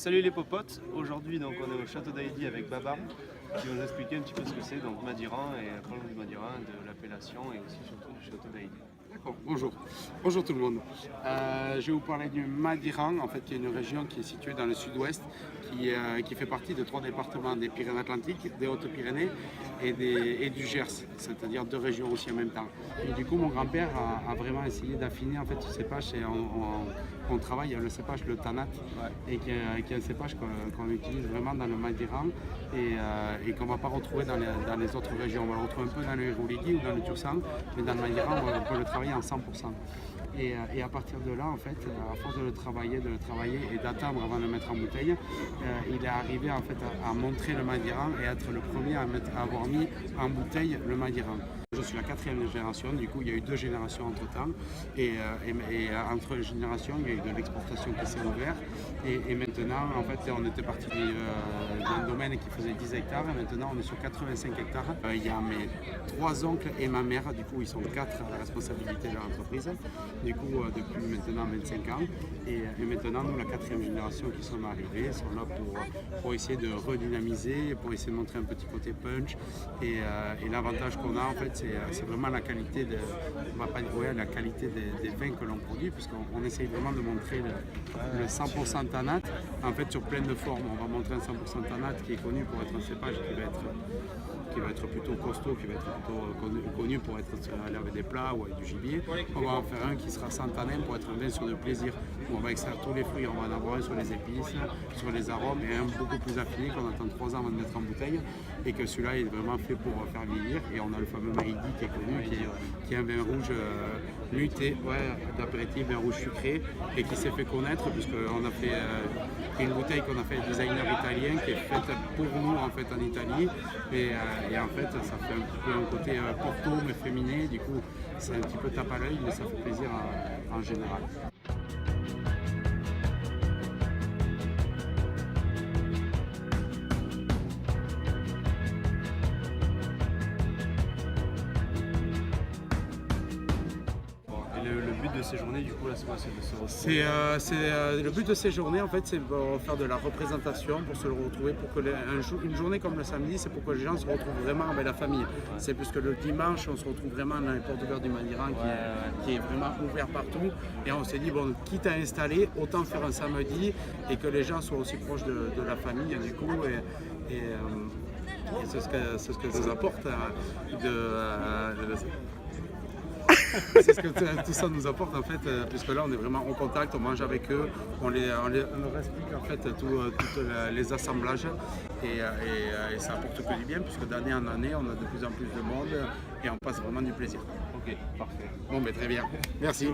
Salut les popotes, aujourd'hui donc on est au château d'Haïdy avec Baba qui va nous expliquer un petit peu ce que c'est, donc Madiran et pas loin du Madiran, de l'appellation et aussi surtout du château d'Haïdy. D'accord, bonjour. Bonjour tout le monde. Je vais vous parler du Madiran, en fait, qui est une région qui est située dans le sud-ouest, qui fait partie de 3 départements des Pyrénées-Atlantiques, des Hautes-Pyrénées et du Gers, c'est-à-dire 2 régions aussi en même temps. Et du coup, mon grand-père a vraiment essayé d'affiner en fait ce cépage et on travaille le cépage, le Tanat, et qui est un cépage qu'on utilise vraiment dans le Madiran et qu'on ne va pas retrouver dans les autres régions. On va le retrouver un peu dans le Irouligui ou dans le Tursan, mais dans le Madiran, on peut le travailler en 100%. Et à partir de là, en fait, à force de le travailler et d'attendre avant de le mettre en bouteille, il est arrivé en fait à montrer le Madiran et être le premier à avoir mis en bouteille le Madiran. Je suis la 4e génération, du coup il y a eu 2 générations entre temps et entre les générations il y a eu de l'exportation qui s'est ouverte et maintenant en fait on était parti d'un domaine qui faisait 10 hectares et maintenant on est sur 85 hectares. Il y a mes 3 oncles et ma mère, du coup ils sont 4 à la responsabilité de l'entreprise, du coup depuis maintenant 25 ans et maintenant nous la 4e génération qui sommes arrivés sont là pour essayer de redynamiser, pour essayer de montrer un petit côté punch et l'avantage qu'on a en fait c'est vraiment la qualité, on va pas dire la qualité des vins que l'on produit, puisqu'on essaye vraiment de montrer le 100% Tanat en fait sur plein de formes. On va montrer un 100% Tanat qui est connu pour être un cépage qui va être plutôt costaud, qui va être plutôt connu pour être avec des plats ou avec du gibier. On va en faire un qui sera sans tanin pour être un vin sur le plaisir, où on va extraire tous les fruits, on va en avoir un sur les épices, sur les arômes, et un beaucoup plus affiné qu'on attend 3 ans avant de mettre en bouteille, et que celui-là est vraiment fait pour faire vieillir. Et on a le fameux Mahidi qui est connu, qui est un vin rouge muté, d'apéritif, vin rouge sucré, et qui s'est fait connaître puisqu'on a fait une bouteille qu'on a fait avec des designers italiens, qui est faite pour nous en fait en Italie, et en fait ça fait un petit peu un côté porto mais féminin, du coup c'est un petit peu tape à l'œil mais ça fait plaisir en général. Le but de ces journées, du coup, là, c'est quoi? C'est de se retrouver. Le but de ces journées, en fait, c'est pour faire de la représentation, pour se retrouver, pour que une journée comme le samedi, c'est pour que les gens se retrouvent vraiment avec la famille. C'est plus que le dimanche, on se retrouve vraiment dans les portes ouvertes du Madiran, qui est vraiment ouvert partout. Et on s'est dit, bon, quitte à installer, autant faire un samedi et que les gens soient aussi proches de la famille, du coup. Et c'est ce que ça nous apporte c'est ce que tout ça nous apporte en fait, puisque là on est vraiment en contact, on mange avec eux, on leur explique en fait tous les assemblages et ça apporte que du bien, puisque d'année en année on a de plus en plus de monde et on passe vraiment du plaisir. Ok, parfait. Bon, mais très bien, merci.